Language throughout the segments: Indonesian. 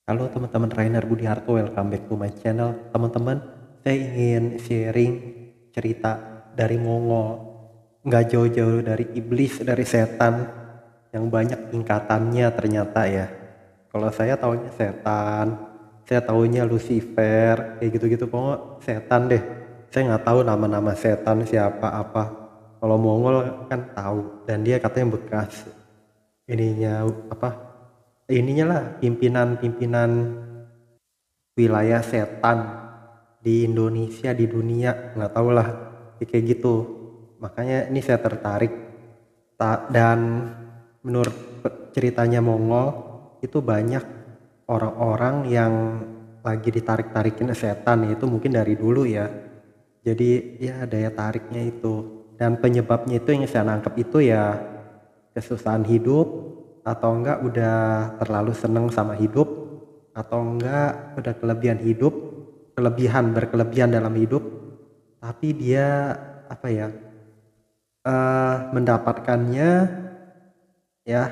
Halo teman-teman, Rainer Budiharto, welcome back to my channel. Teman-teman, saya ingin sharing cerita dari Mongol. Nggak jauh-jauh dari iblis, dari setan yang banyak tingkatannya ternyata ya. Kalau saya taunya setan, saya taunya Lucifer, kayak gitu-gitu, pokoknya setan deh. Saya nggak tahu nama-nama setan siapa apa. Kalau Mongol kan tahu, dan dia katanya bekas ininya apa, ininya lah, pimpinan-pimpinan wilayah setan di Indonesia, di dunia, nggak tahu lah, kayak gitu. Makanya ini saya tertarik. Dan menurut ceritanya Mongol itu banyak orang-orang yang lagi ditarik-tarikin setan, itu mungkin dari dulu ya. Jadi ya daya tariknya itu, dan penyebabnya itu yang saya nangkep itu ya kesusahan hidup, atau enggak udah terlalu seneng sama hidup, atau enggak udah berkelebihan dalam hidup, tapi dia apa ya, mendapatkannya ya,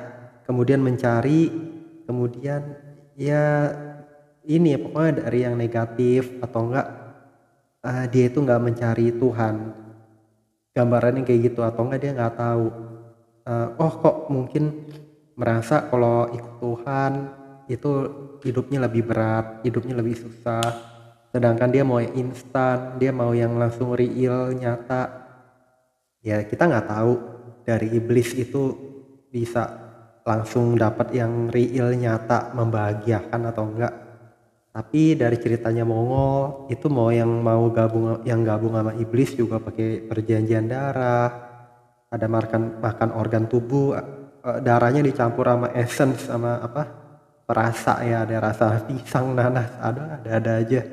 kemudian mencari, kemudian ya ini ya, pokoknya dari yang negatif, atau enggak dia itu nggak mencari Tuhan, gambarannya kayak gitu, atau enggak dia nggak tahu, oh kok mungkin merasa kalau ikut Tuhan itu hidupnya lebih berat, hidupnya lebih susah, sedangkan dia mau yang instan, dia mau yang langsung real, nyata. Ya kita nggak tahu dari iblis itu bisa langsung dapat yang real, nyata, membahagiakan atau enggak. Tapi dari ceritanya Mongol itu mau yang gabung sama iblis juga pakai perjanjian darah, ada makan organ tubuh, darahnya dicampur sama essence, sama apa, perasa ya, ada rasa pisang, nanas, ada aja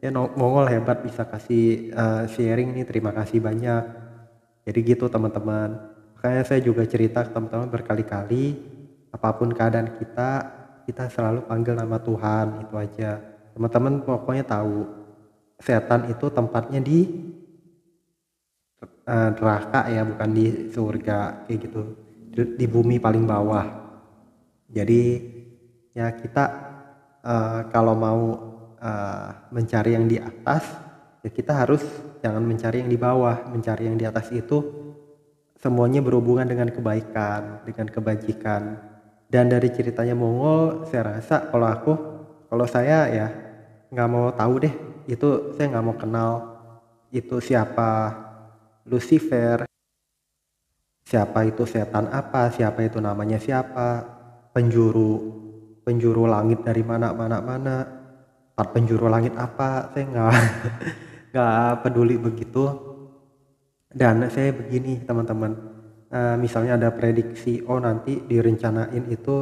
ya. Mongol hebat, bisa kasih sharing nih, terima kasih banyak. Jadi gitu teman-teman, makanya saya juga cerita ke teman-teman berkali-kali, apapun keadaan kita selalu panggil nama Tuhan, itu aja. Teman-teman pokoknya tahu setan itu tempatnya di neraka ya, bukan di surga kayak gitu, di bumi paling bawah. Jadi ya kita kalau mau mencari yang di atas, ya kita harus jangan mencari yang di bawah. Mencari yang di atas itu semuanya berhubungan dengan kebaikan, dengan kebajikan. Dan dari ceritanya Mongol, saya rasa kalau saya ya nggak mau tahu deh, itu saya nggak mau kenal itu siapa Lucifer, siapa itu setan apa, siapa itu namanya siapa, penjuru penjuru langit dari mana, empat penjuru langit apa, saya nggak nggak peduli begitu. Dan saya begini teman-teman, misalnya ada prediksi, oh nanti direncanain itu,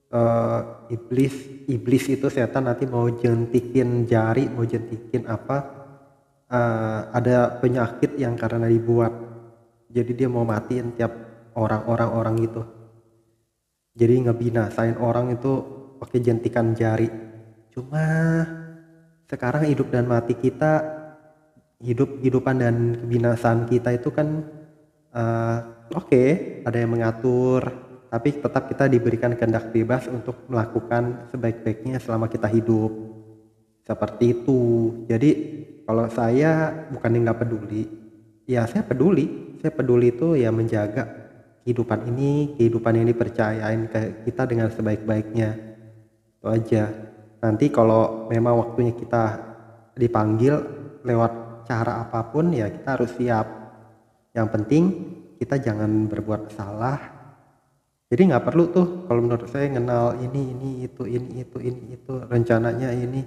eh, iblis iblis itu setan nanti mau jentikin jari, mau jentikin apa, ada penyakit yang karena dibuat, jadi dia mau matiin tiap orang gitu, jadi ngebinasain orang itu pakai jentikan jari. Cuma sekarang hidup dan mati kita, hidupan dan kebinasaan kita itu kan, eh, oke, ada yang mengatur, tapi tetap kita diberikan kehendak bebas untuk melakukan sebaik-baiknya selama kita hidup, seperti itu. Jadi kalau saya bukannya nggak peduli, ya saya peduli itu ya menjaga kehidupan yang dipercayain ke kita dengan sebaik-baiknya, itu aja. Nanti kalau memang waktunya kita dipanggil lewat cara apapun, ya kita harus siap. Yang penting kita jangan berbuat salah. Jadi nggak perlu tuh kalau menurut saya kenal ini itu rencananya ini.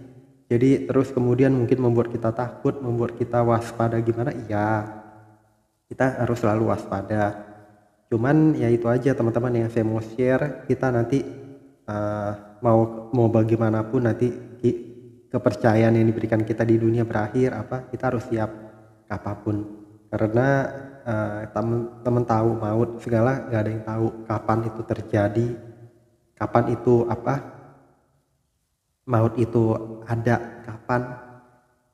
Jadi terus kemudian mungkin membuat kita takut, membuat kita waspada gimana? Iya, kita harus selalu waspada. Cuman ya itu aja teman-teman yang saya mau share. Kita nanti mau bagaimanapun nanti kepercayaan yang diberikan kita di dunia berakhir apa, kita harus siap apapun. Karena teman-teman tahu maut segala, nggak ada yang tahu kapan itu terjadi, kapan itu apa, maut itu ada kapan,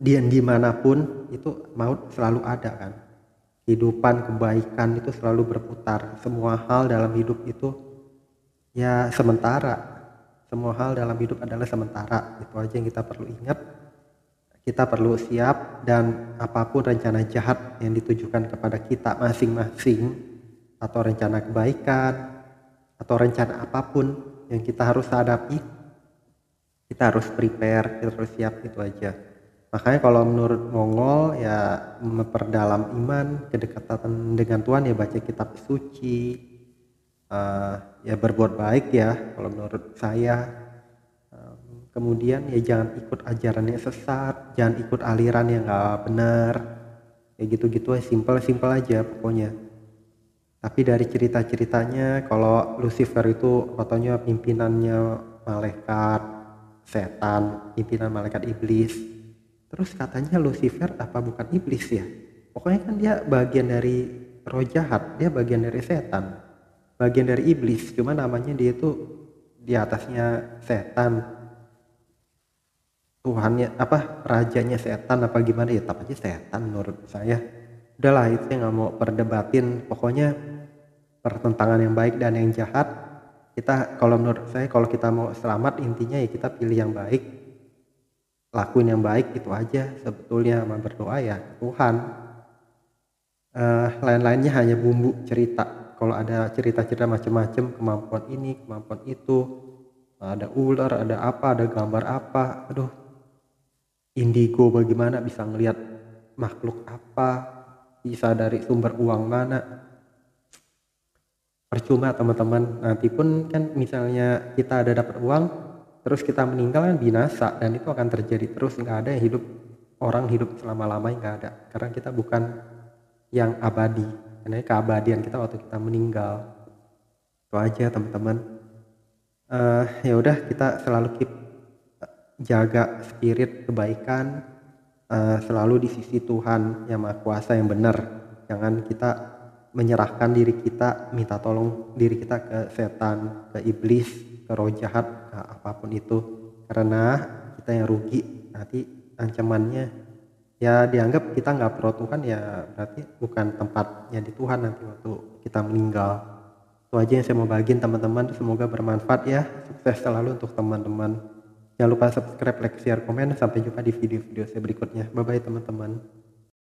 dan dimanapun itu maut selalu ada kan. Kehidupan, kebaikan itu selalu berputar. Semua hal dalam hidup itu ya sementara semua hal dalam hidup adalah sementara. Itu aja yang kita perlu ingat. Kita perlu siap, dan apapun rencana jahat yang ditujukan kepada kita masing-masing, atau rencana kebaikan, atau rencana apapun yang kita harus hadapi, kita harus prepare, kita harus siap. Itu aja. Makanya kalau menurut Mongol ya, memperdalam iman, kedekatan dengan Tuhan ya baca kitab suci, ya berbuat baik ya kalau menurut saya. Kemudian ya jangan ikut ajaran yang sesat, jangan ikut aliran yang nggak benar, kayak gitu-gitu aja, simple aja pokoknya. Tapi dari cerita-ceritanya kalau Lucifer itu katanya pimpinannya malaikat setan, pimpinan malaikat iblis. Terus katanya Lucifer apa bukan iblis ya? Pokoknya kan dia bagian dari roh jahat, dia bagian dari setan, bagian dari iblis. Cuma namanya dia itu di atasnya setan, Tuhannya apa, rajanya setan apa gimana ya, tetap aja setan menurut saya. Udahlah, itu yang nggak mau perdebatin. Pokoknya pertentangan yang baik dan yang jahat, kita kalau menurut saya kalau kita mau selamat intinya ya kita pilih yang baik, lakuin yang baik, itu aja sebetulnya, sama berdoa ya ke Tuhan. Lain-lainnya hanya bumbu cerita. Kalau ada cerita-cerita macam-macam, kemampuan ini kemampuan itu, ada ular ada apa, ada gambar apa, aduh, indigo bagaimana bisa ngelihat makhluk apa, bisa dari sumber uang mana, percuma teman-teman. Nanti pun kan misalnya kita ada dapat uang terus kita meninggal kan binasa, dan itu akan terjadi terus, nggak ada yang hidup, orang hidup selama-lamanya nggak ada, karena kita bukan yang abadi, karena keabadian kita waktu kita meninggal. Itu aja teman-teman. Ya udah, kita selalu keep jaga spirit kebaikan, selalu di sisi Tuhan yang Maha Kuasa yang benar. Jangan kita menyerahkan diri kita, minta tolong diri kita ke setan, ke iblis, ke roh jahat, ke apapun itu, karena kita yang rugi. Nanti ancamannya ya dianggap kita nggak pro Tuhan, ya berarti bukan tempatnya di Tuhan nanti waktu kita meninggal. Itu aja yang saya mau bagiin teman-teman, semoga bermanfaat ya. Sukses selalu untuk teman-teman. Jangan lupa subscribe, like, share, komen. Sampai jumpa di video-video saya berikutnya. Bye bye teman-teman.